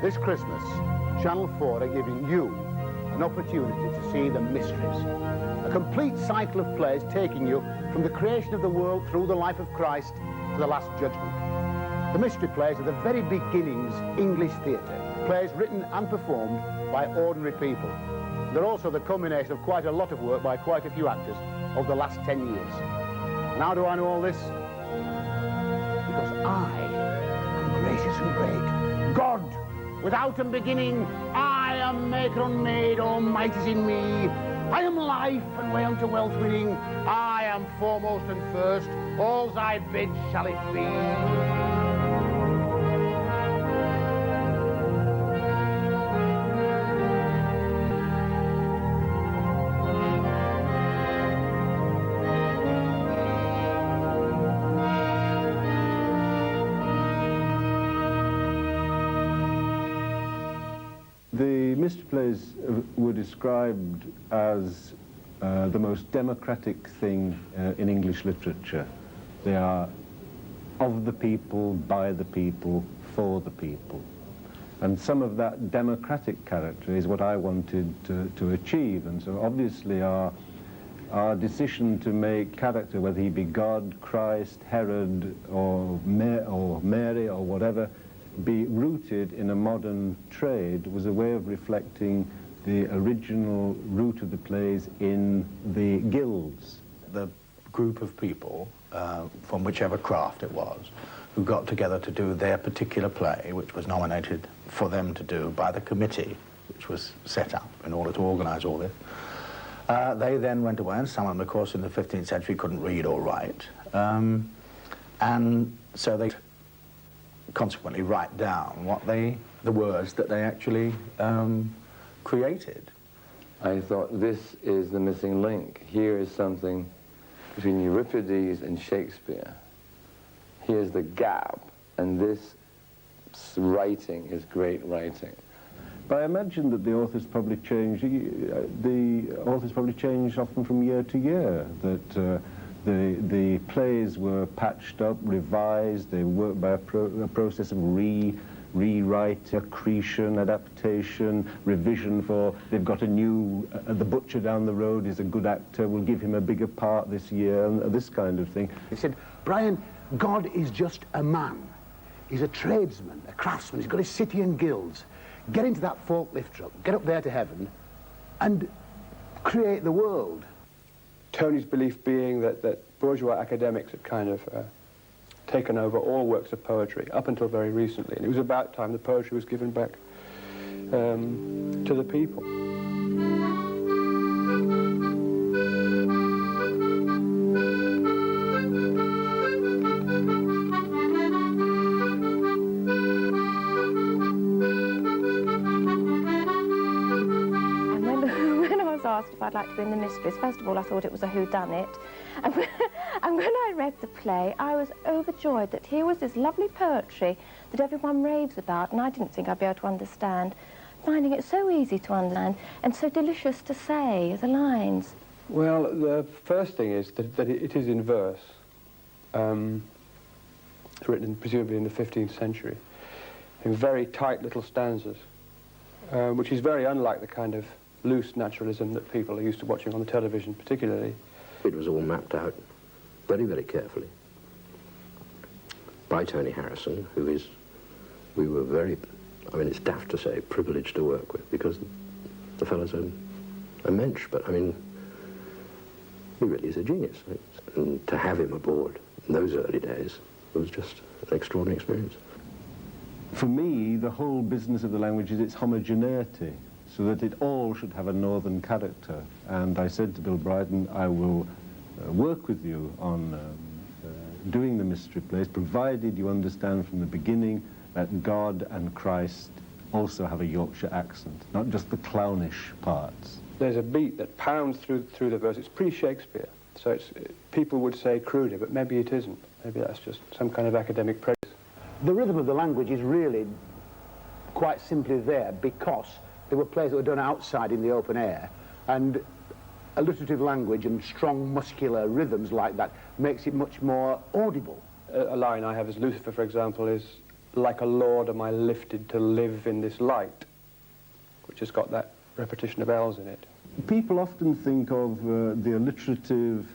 This Christmas, Channel 4 are giving you an opportunity to see The Mysteries, a complete cycle of plays taking you from the creation of the world through the life of Christ to the Last Judgment. The Mystery plays are the very beginnings English theatre, plays written and performed by ordinary people. They're also the culmination of quite a lot of work by quite a few actors over the last 10 years. And how do I know all this? Because I am gracious and great. God, without a beginning, I am maker unmade, almighty is in me. I am life and way unto wealth winning. I am foremost and first, all's I bid shall it be. The Mystery Plays were described as the most democratic thing in English literature. They are of the people, by the people, for the people. And some of that democratic character is what I wanted to achieve. And so obviously our decision to make character, whether he be God, Christ, Herod, or Mary, or whatever, be rooted in a modern trade was a way of reflecting the original root of the plays in the guilds. The group of people, from whichever craft it was, who got together to do their particular play, which was nominated for them to do by the committee, which was set up in order to organise all this. They then went away, and some of them, of course, in the 15th century couldn't read or write. And so they consequently write down the words that they actually created. I thought, this is the missing link. Here is something between Euripides and Shakespeare. Here's the gap, and this writing is great writing. But I imagine that the authors probably change. The authors probably change often from year to year. That the plays were patched up, revised. They worked by a process of rewrite, accretion, adaptation, revision for. They've got a new. The butcher down the road is a good actor. We'll give him a bigger part this year, and this kind of thing. He said, Brian, God is just a man. He's a tradesman, a craftsman. He's got his city and guilds. Get into that forklift truck, get up there to heaven, and create the world. Tony's belief being that bourgeois academics had kind of taken over all works of poetry up until very recently, and it was about time the poetry was given back to the people. If I'd like to be in the Mysteries. First of all, I thought it was a whodunit. And when I read the play, I was overjoyed that here was this lovely poetry that everyone raves about, and I didn't think I'd be able to understand, finding it so easy to understand and so delicious to say, the lines. Well, the first thing is that it is in verse, written presumably in the 15th century, in very tight little stanzas, which is very unlike the kind of loose naturalism that people are used to watching on the television, particularly. It was all mapped out very, very carefully by Tony Harrison, who is, we were very, I mean, it's daft to say, privileged to work with, because the fellow's a mensch, but I mean, he really is a genius. And to have him aboard in those early days was just an extraordinary experience. For me, the whole business of the language is its homogeneity, so that it all should have a northern character. And I said to Bill Bryden, I will work with you on doing the Mystery Plays, provided you understand from the beginning that God and Christ also have a Yorkshire accent, not just the clownish parts. There's a beat that pounds through the verse. It's pre-Shakespeare, so people would say cruder, but maybe it isn't. Maybe that's just some kind of academic praise. The rhythm of the language is really quite simply there because there were plays that were done outside in the open air, and alliterative language and strong muscular rhythms like that makes it much more audible. A line I have as Lucifer, for example, is like a lord am I lifted to live in this light, which has got that repetition of L's in it. People often think of the alliterative,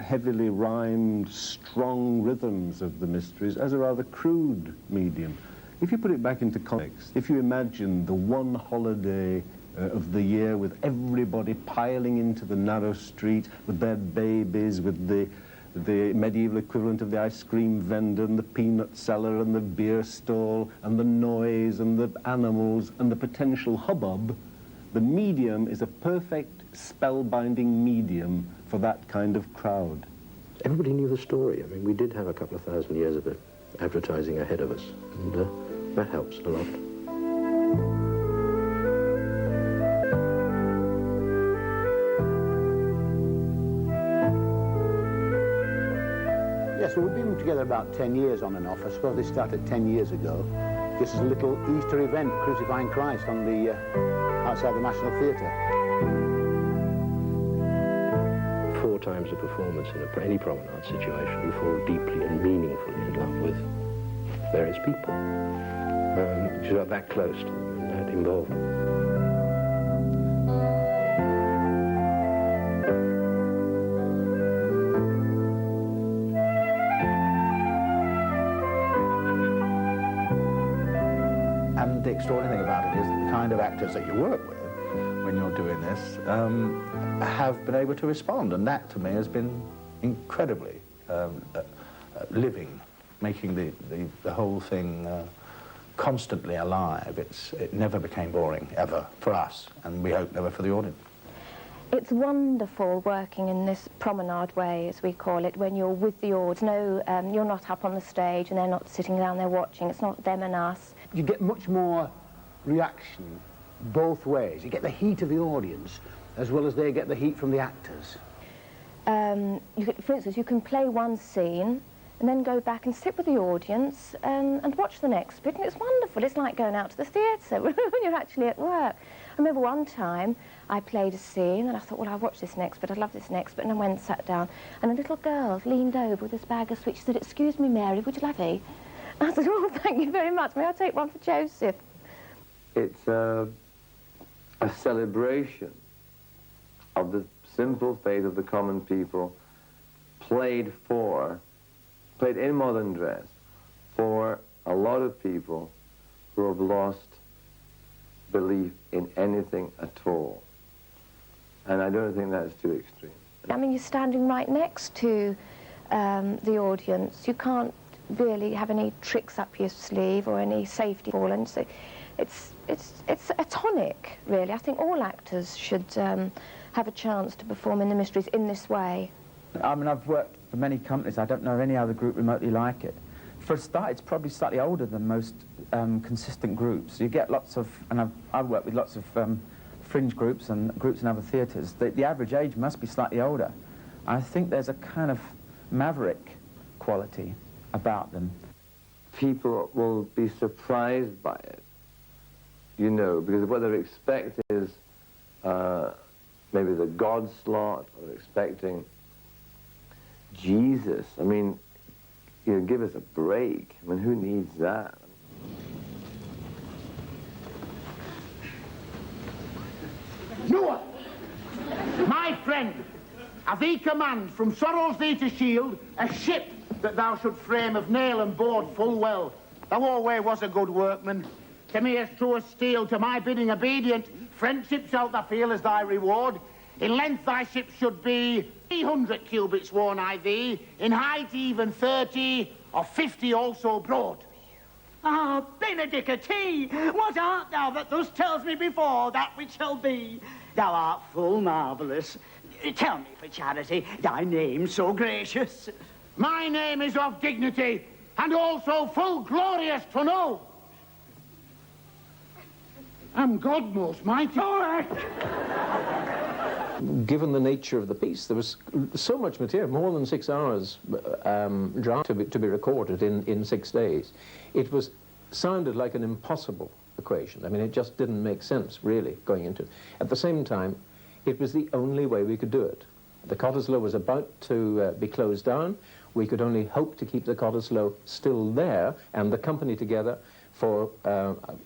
heavily rhymed, strong rhythms of the Mysteries as a rather crude medium. If you put it back into context, if you imagine the one holiday of the year with everybody piling into the narrow street with their babies, with the medieval equivalent of the ice cream vendor and the peanut seller and the beer stall and the noise and the animals and the potential hubbub, the medium is a perfect spellbinding medium for that kind of crowd. Everybody knew the story. I mean, we did have a couple of thousand years of advertising ahead of us, and that helps a lot. Yes, well, we've been together about 10 years on and off. I suppose they started 10 years ago. Just a little Easter event, Crucifying Christ, on the outside the National Theatre. 4 times a performance in any promenade situation, you fall deeply and meaningfully in love with various people. You are that close to them and that involved. And the extraordinary thing about it is the kind of actors that you work with when you're doing this have been able to respond, and that to me has been incredibly living, making the whole thing constantly alive. It never became boring, ever, for us, and we hope never for the audience. It's wonderful working in this promenade way, as we call it, when you're with the audience. No, you're not up on the stage and they're not sitting down there watching. It's not them and us. You get much more reaction both ways. You get the heat of the audience as well as they get the heat from the actors. For instance, you can play one scene and then go back and sit with the audience and watch the next bit, and it's wonderful. It's like going out to the theatre when you're actually at work. I remember one time I played a scene and I thought, well, I'll watch this next bit, I love this next bit, and I went and sat down, and a little girl leaned over with this bag of sweets. She said, "Excuse me, Mary, would you like a?" I said, "Oh, thank you very much. May I take one for Joseph?" It's a celebration of the simple faith of the common people, played in modern dress for a lot of people who have lost belief in anything at all. And I don't think that's too extreme. I mean, you're standing right next to the audience. You can't really have any tricks up your sleeve or any safety fall, and so it's a tonic, really. I think all actors should have a chance to perform in the Mysteries in this way. I mean, I've worked for many companies. I don't know of any other group remotely like it. For a start, it's probably slightly older than most consistent groups. You get lots of, and I've worked with lots of fringe groups and groups in other theatres. The average age must be slightly older. I think there's a kind of maverick quality about them. People will be surprised by it, you know, because what they expect is maybe the God slot, or expecting Jesus. I mean, you know, give us a break. I mean, who needs that? Noah, my friend, I thee command from sorrows thee to shield a ship that thou should frame of nail and board full well. Thou always was a good workman, to me as true as steel, to my bidding obedient. Friendship shalt thou feel as thy reward. In length thy ship should be 300 cubits worn I thee, in height even 30 or 50 also broad. Ah, Benedicite, what art thou that thus tells me before that which shall be? Thou art full marvellous. Tell me for charity thy name so gracious. My name is of dignity, and also full glorious to know. I'm God most mighty. Given the nature of the piece, there was so much material, more than 6 hours draft to be recorded in 6 days. It sounded like an impossible equation. I mean, it just didn't make sense, really, going into it. At the same time, it was the only way we could do it. The Cottesloe was about to be closed down. We could only hope to keep the Cottesloe still there and the company together for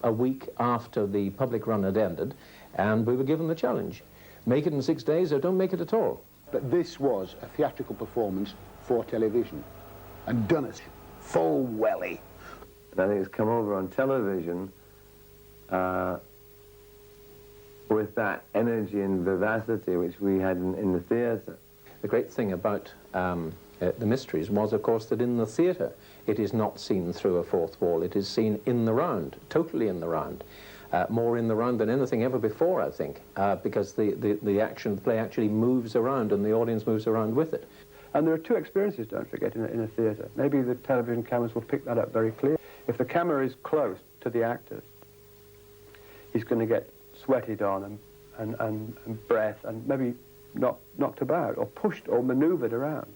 a week after the public run had ended, and we were given the challenge. Make it in 6 days or don't make it at all. But this was a theatrical performance for television, and done it full welly. And I think it's come over on television with that energy and vivacity which we had in the theatre. The great thing about the Mysteries was, of course, that in the theatre it is not seen through a fourth wall. It is seen in the round, totally in the round. More in the round than anything ever before, I think, because the play actually moves around and the audience moves around with it. And there are two experiences, don't forget, in a theatre. Maybe the television cameras will pick that up very clearly. If the camera is close to the actors, he's going to get sweated on and breath and maybe knocked about or pushed or manoeuvred around.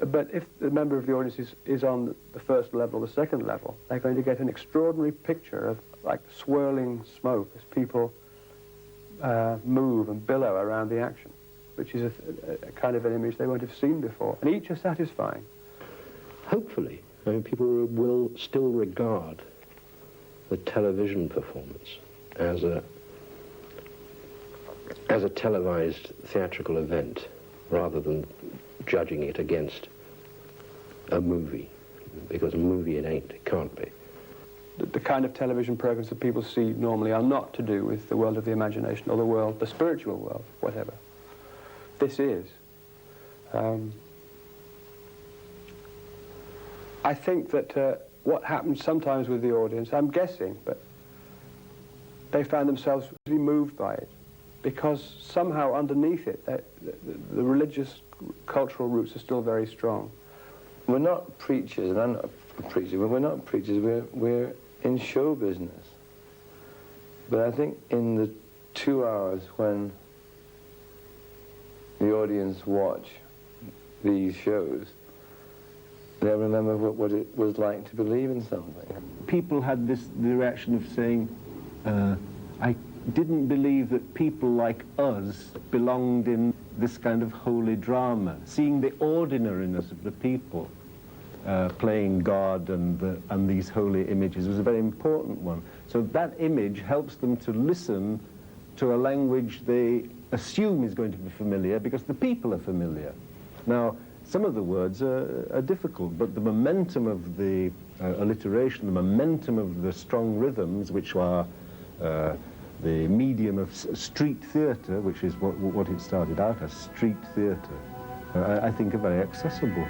But if the member of the audience is on the first level or the second level, they're going to get an extraordinary picture of like swirling smoke as people move and billow around the action, which is a kind of an image they won't have seen before. And each are satisfying. Hopefully, I mean, people will still regard the television performance as a televised theatrical event rather than judging it against a movie, because a movie it ain't, it can't be. The kind of television programs that people see normally are not to do with the world of the imagination or the spiritual world, whatever. This is. I think that what happens sometimes with the audience, I'm guessing, but they found themselves really moved by it, because somehow underneath it, the religious, cultural roots are still very strong. We're not preachers, and I'm not a preacher, but we're not preachers, we're in show business. But I think in the 2 hours when the audience watch these shows, they'll remember what it was like to believe in something. People had the reaction of saying, I didn't believe that people like us belonged in this kind of holy drama. Seeing the ordinariness of the people playing God and these holy images was a very important one. So that image helps them to listen to a language they assume is going to be familiar because the people are familiar. Now, some of the words are difficult, but the momentum of the alliteration, the momentum of the strong rhythms, which are the medium of street theatre, which is what it started out as, street theatre, I think are very accessible.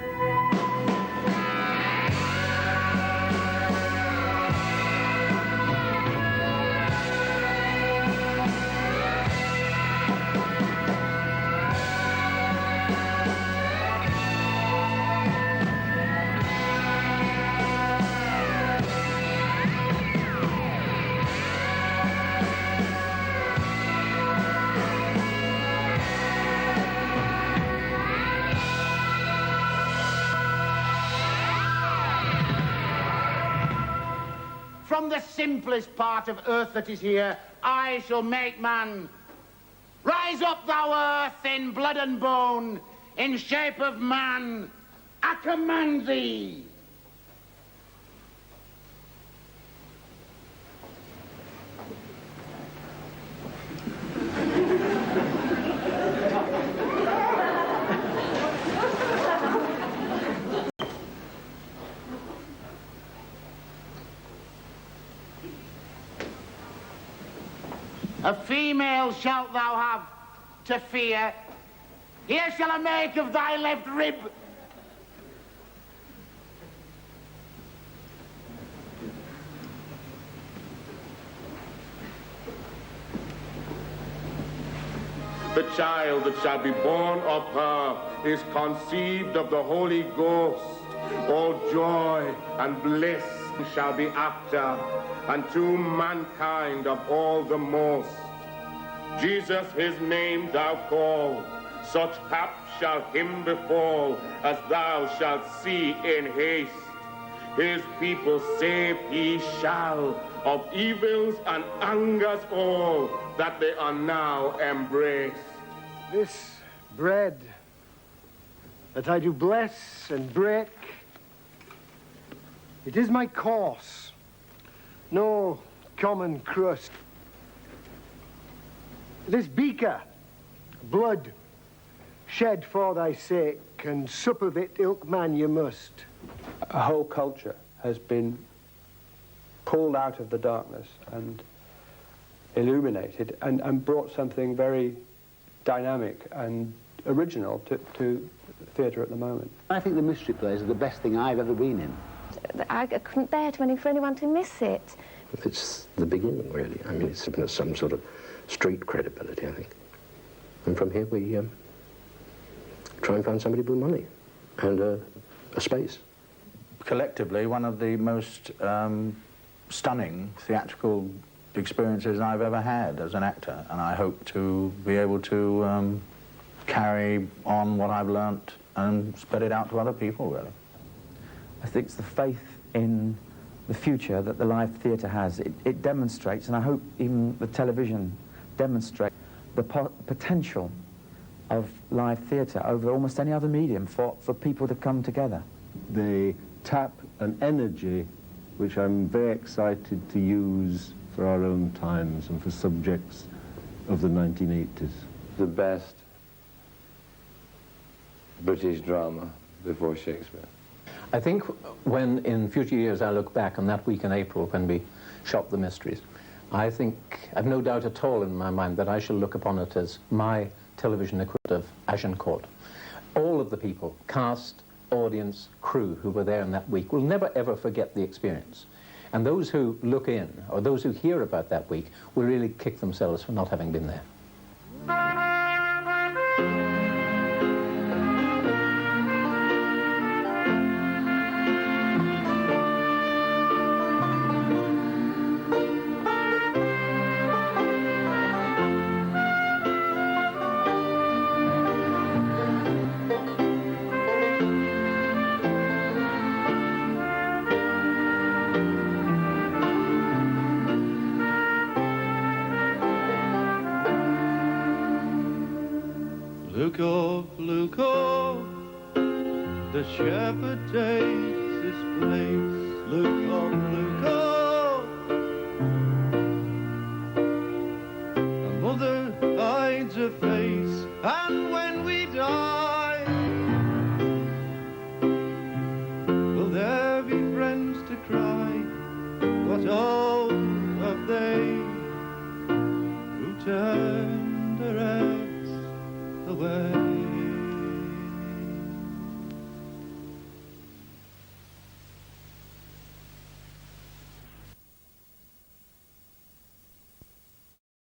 From the simplest part of earth that is here, I shall make man. Rise up, thou earth, in blood and bone, in shape of man. I command thee. A female shalt thou have to fear. Here shall I make of thy left rib. The child that shall be born of her is conceived of the Holy Ghost. All joy and bliss shall be after, and to mankind of all the most. Jesus his name thou call, such hap shall him befall, as thou shalt see in haste. His people saved he shall, of evils and angers all, that they are now embraced. This bread that I do bless and break. It is my course, no common crust. This beaker, blood, shed for thy sake, and sup of it ilk man you must. A whole culture has been pulled out of the darkness and illuminated and brought something very dynamic and original to theatre at the moment. I think the mystery plays are the best thing I've ever been in. I couldn't bear for anyone to miss it. It's the beginning, really. I mean, it's some sort of street credibility, I think. And from here we try and find somebody with money and a space. Collectively, one of the most stunning theatrical experiences I've ever had as an actor, and I hope to be able to carry on what I've learnt and spread it out to other people, really. I think it's the faith in the future that the live theatre has. It demonstrates, and I hope even the television demonstrates, the potential of live theatre over almost any other medium for people to come together. They tap an energy which I'm very excited to use for our own times and for subjects of the 1980s. The best British drama before Shakespeare. I think when in future years I look back on that week in April when we shot The Mysteries, I think I've no doubt at all in my mind that I shall look upon it as my television equivalent of Agincourt. All of the people, cast, audience, crew who were there in that week will never ever forget the experience. And those who look in, or those who hear about that week, will really kick themselves for not having been there. Look up, the shepherd takes his place. Look up, a mother hides her face, and when we die, will there be friends to cry? What all have they who turned their heads away?